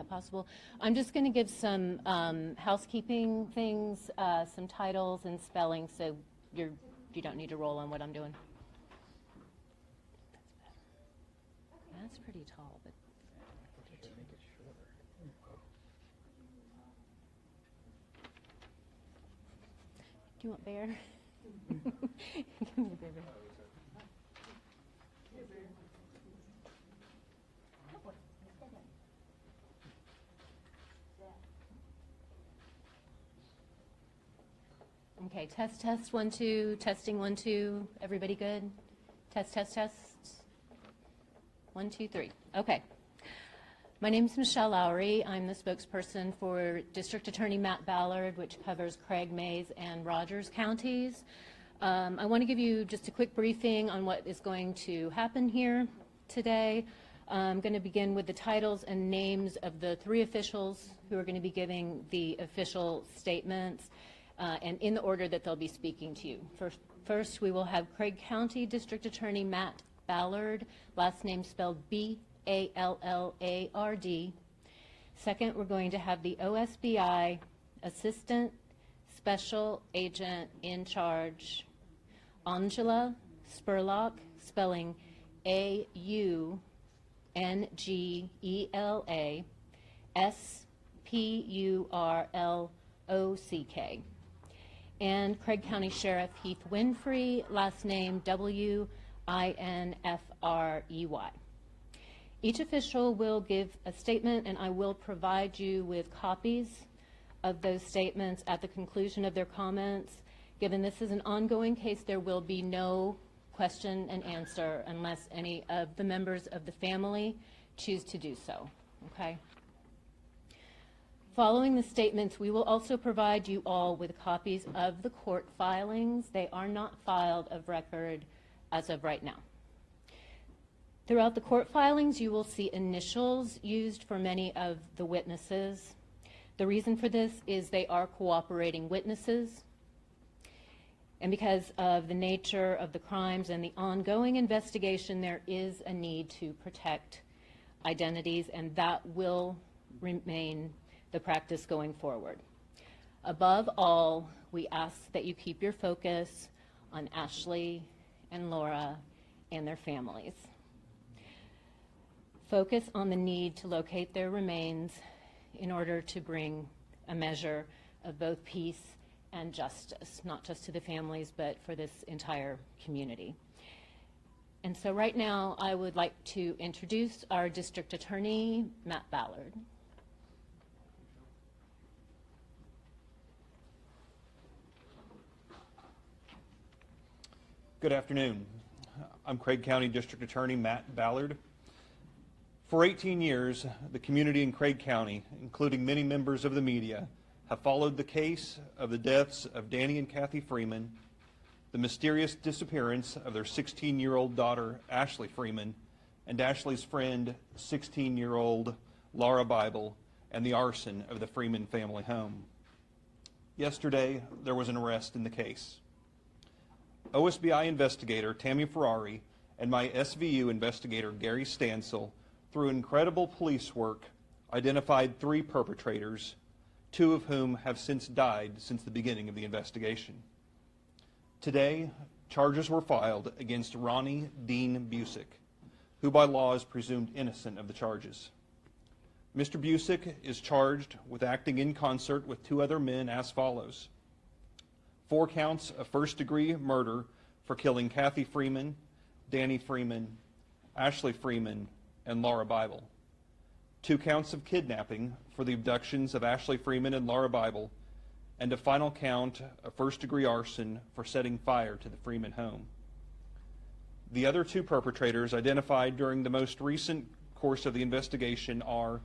that possible? I'm just going to give some housekeeping things, some titles and spelling, so you don't need to roll on what I'm doing. That's pretty tall, but do you want bear? Give me a bear. Okay, test, 1, 2, testing, 1, 2. Everybody good? Test. 1, 2, 3. Okay. My name is Michelle Lowry. I'm the spokesperson for District Attorney Matt Ballard, which covers Craig, Mays, and Rogers counties. I want to give you just a quick briefing on what is going to happen here today. I'm going to begin with the titles and names of the 3 officials who are going to be giving the official statements, and in the order that they'll be speaking to you. First, we will have Craig County District Attorney Matt Ballard, last name spelled B-A-L-L-A-R-D. Second, we're going to have the OSBI Assistant Special Agent in Charge, Angela Spurlock, spelling A-U-N-G-E-L-A S-P-U-R-L-O-C-K. And Craig County Sheriff Heath Winfrey, last name W-I-N-F-R-E-Y. Each official will give a statement, and I will provide you with copies of those statements at the conclusion of their comments. Given this is an ongoing case, there will be no question and answer unless any of the members of the family choose to do so, okay? Following the statements, we will also provide you all with copies of the court filings. They are not filed of record as of right now. Throughout the court filings, you will see initials used for many of the witnesses. The reason for this is they are cooperating witnesses. And because of the nature of the crimes and the ongoing investigation, there is a need to protect identities, and that will remain the practice going forward. Above all, we ask that you keep your focus on Ashley and Laura and their families. Focus on the need to locate their remains in order to bring a measure of both peace and justice, not just to the families, but for this entire community. And so right now, I would like to introduce our District Attorney, Matt Ballard. Good afternoon. I'm Craig County District Attorney Matt Ballard. For 18 years, the community in Craig County, including many members of the media, have followed the case of the deaths of Danny and Kathy Freeman, the mysterious disappearance of their 16-year-old daughter, Ashley Freeman, and Ashley's friend, 16-year-old Laura Bible, and the arson of the Freeman family home. Yesterday, there was an arrest in the case. OSBI investigator Tammy Ferrari and my SVU investigator Gary Stansel, through incredible police work, identified 3 perpetrators, 2 of whom have since died since the beginning of the investigation. Today, charges were filed against Ronnie Dean Busick, who by law is presumed innocent of the charges. Mr. Busick is charged with acting in concert with 2 other men as follows: 4 counts of first-degree murder for killing Kathy Freeman, Danny Freeman, Ashley Freeman, and Laura Bible. 2 counts of kidnapping for the abductions of Ashley Freeman and Laura Bible, and a final count of first-degree arson for setting fire to the Freeman home. The other 2 perpetrators identified during the most recent course of the investigation are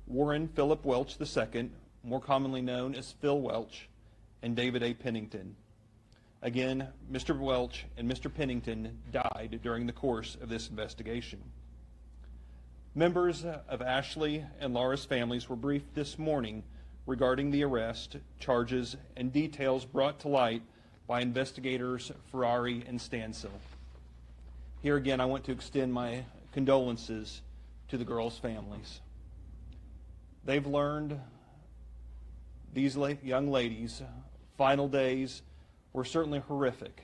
Warren Philip Welch II, more commonly known as Phil Welch, and David A. Pennington. Again, Mr. Welch and Mr. Pennington died during the course of this investigation. Members of Ashley and Laura's families were briefed this morning regarding the arrest, charges, and details brought to light by investigators Ferrari and Stansel. Here again, I want to extend my condolences to the girls' families. They've learned these young ladies' final days were certainly horrific,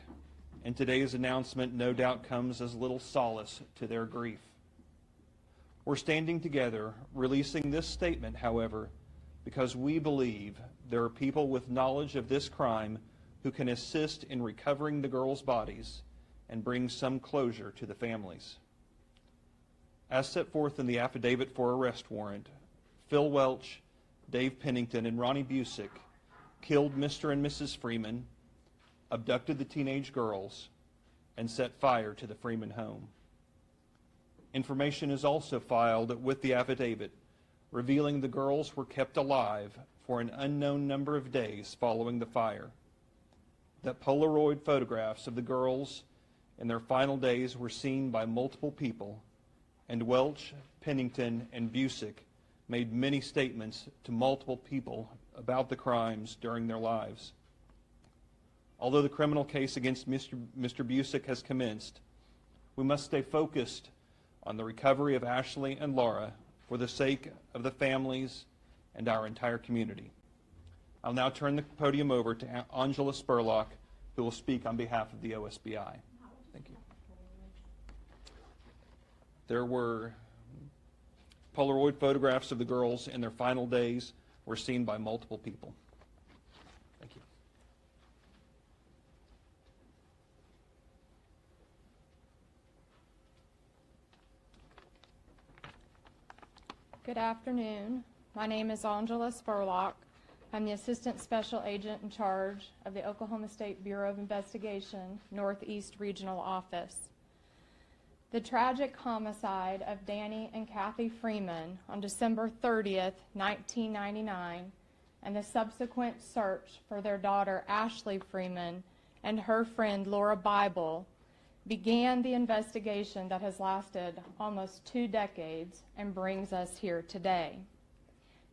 and today's announcement no doubt comes as little solace to their grief. We're standing together releasing this statement, however, because we believe there are people with knowledge of this crime who can assist in recovering the girls' bodies and bring some closure to the families. As set forth in the affidavit for arrest warrant, Phil Welch, Dave Pennington, and Ronnie Busick killed Mr. and Mrs. Freeman, abducted the teenage girls, and set fire to the Freeman home. Information is also filed with the affidavit revealing the girls were kept alive for an unknown number of days following the fire, that Polaroid photographs of the girls in their final days were seen by multiple people, and Welch, Pennington, and Busick made many statements to multiple people about the crimes during their lives. Although the criminal case against Mr. Busick has commenced, we must stay focused on the recovery of Ashley and Laura for the sake of the families and our entire community. I'll now turn the podium over to Angela Spurlock, who will speak on behalf of the OSBI. Thank you. There were Polaroid photographs of the girls in their final days were seen by multiple people. Thank you. Good afternoon. My name is Angela Spurlock. I'm the Assistant Special Agent in charge of the Oklahoma State Bureau of Investigation, Northeast Regional Office. The tragic homicide of Danny and Kathy Freeman on December 30th, 1999, and the subsequent search for their daughter Ashley Freeman and her friend Laura Bible began the investigation that has lasted almost 2 decades and brings us here today.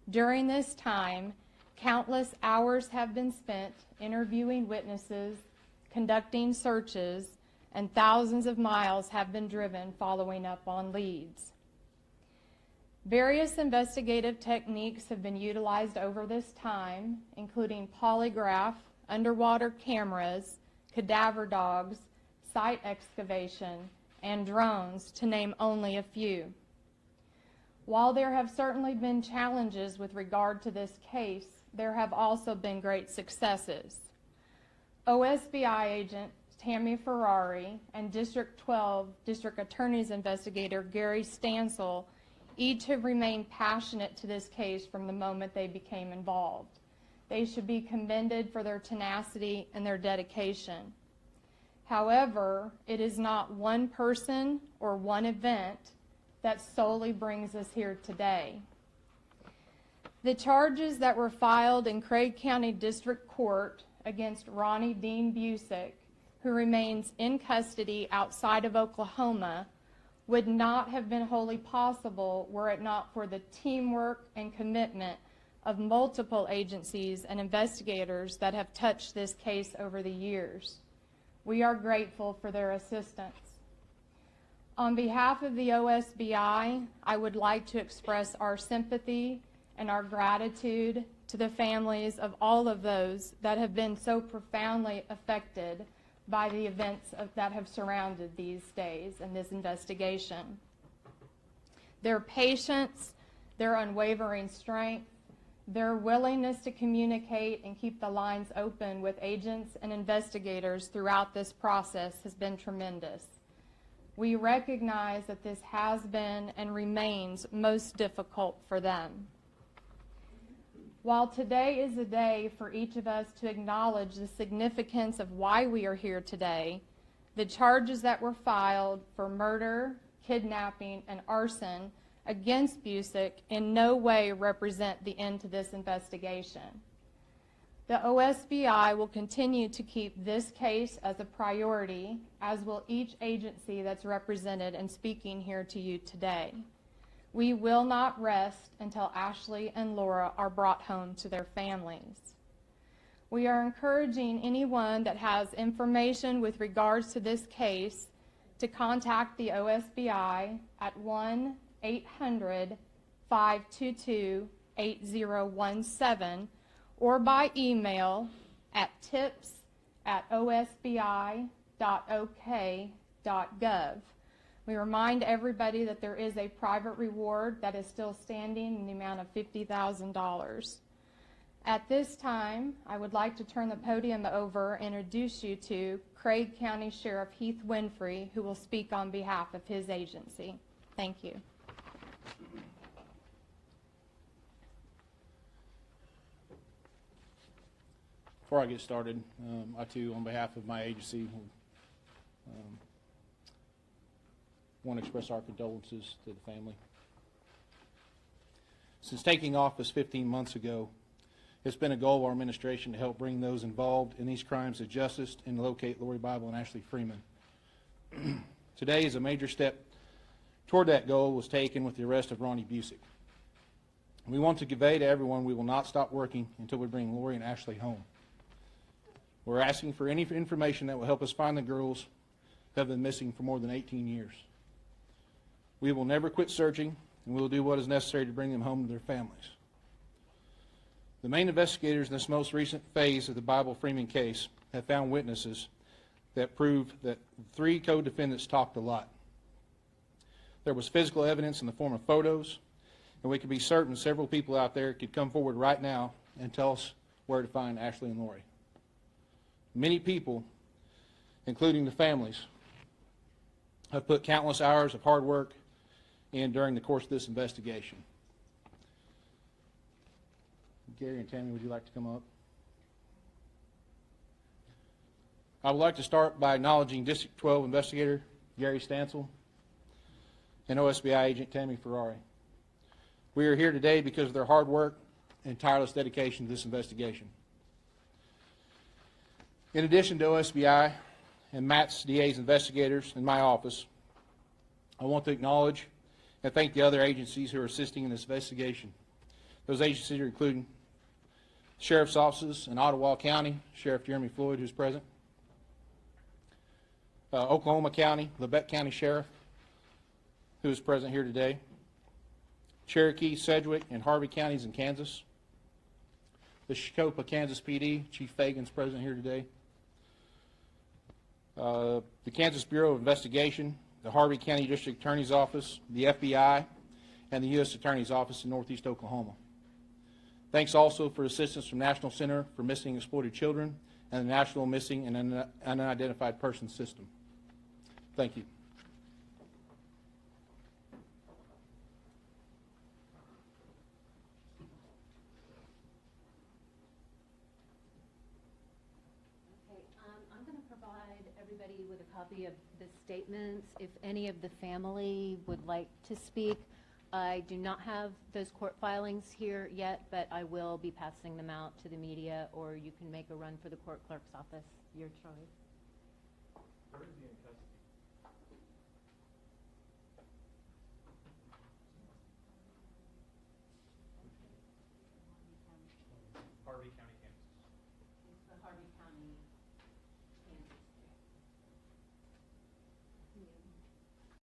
During this time, countless hours have been spent interviewing witnesses, conducting searches, and thousands of miles have been driven following up on leads. Various investigative techniques have been utilized over this time, including polygraph, underwater cameras, cadaver dogs, site excavation, and drones, to name only a few. While there have certainly been challenges with regard to this case, there have also been great successes. OSBI agent Tammy Ferrari and District 12 District Attorney's investigator Gary Stansel each have remained passionate to this case from the moment they became involved. They should be commended for their tenacity and their dedication. However, it is not one person or one event that solely brings us here today. The charges that were filed in Craig County District Court against Ronnie Dean Busick, who remains in custody outside of Oklahoma, would not have been wholly possible were it not for the teamwork and commitment of multiple agencies and investigators that have touched this case over the years. We are grateful for their assistance. On behalf of the OSBI, I would like to express our sympathy and our gratitude to the families of all of those that have been so profoundly affected by the events that have surrounded these days and this investigation. Their patience, their unwavering strength, their willingness to communicate and keep the lines open with agents and investigators throughout this process has been tremendous. We recognize that this has been and remains most difficult for them. While today is a day for each of us to acknowledge the significance of why we are here today, the charges that were filed for murder, kidnapping, and arson against Busick in no way represent the end to this investigation. The OSBI will continue to keep this case as a priority, as will each agency that's represented and speaking here to you today. We will not rest until Ashley and Laura are brought home to their families. We are encouraging anyone that has information with regards to this case to contact the OSBI at 1-800-522-8255 88017 or by email at tips@osbi.ok.gov. We remind everybody that there is a private reward that is still standing in the amount of $50,000. At this time, I would like to turn the podium over and introduce you to Craig County Sheriff Heath Winfrey, who will speak on behalf of his agency. Thank you. Before I get started, I too, on behalf of my agency, want to express our condolences to the family. Since taking office 15 months ago, it's been a goal of our administration to help bring those involved in these crimes to justice and locate Lauria Bible and Ashley Freeman. Today is a major step toward that goal was taken with the arrest of Ronnie Busick. We want to convey to everyone we will not stop working until we bring Lauria and Ashley home. We're asking for any information that will help us find the girls who have been missing for more than 18 years. We will never quit searching, and we will do what is necessary to bring them home to their families. The main investigators in this most recent phase of the Bible Freeman case have found witnesses that prove that the three co-defendants talked a lot. There was physical evidence in the form of photos, and we can be certain several people out there could come forward right now and tell us where to find Ashley and Lauria. Many people, including the families, have put countless hours of hard work in during the course of this investigation. Gary and Tammy, would you like to come up? I would like to start by acknowledging District 12 investigator Gary Stansel and OSBI agent Tammy Ferrari. We are here today because of their hard work and tireless dedication to this investigation. In addition to OSBI and Matt's DA's investigators in my office, I want to acknowledge and thank the other agencies who are assisting in this investigation. Those agencies are including Sheriff's offices in Ottawa County, Sheriff Jeremy Floyd, who's present, Oklahoma County, Lebec County Sheriff, who is present here today, Cherokee, Sedgwick, and Harvey counties in Kansas, the Shikopa, Kansas PD, Chief Fagan's present here today, the Kansas Bureau of Investigation, the Harvey County District Attorney's Office, the FBI, and the U.S. Attorney's Office in Northeast Oklahoma. Thanks also for assistance from National Center for Missing and Exploited Children and the National Missing and Unidentified Persons System. Thank you. Okay, I'm going to provide everybody with a copy of the statements. If any of the family would like to speak, I do not have those court filings here yet, but I will be passing them out to the media, or you can make a run for the court clerk's office, your choice. Where is he in custody?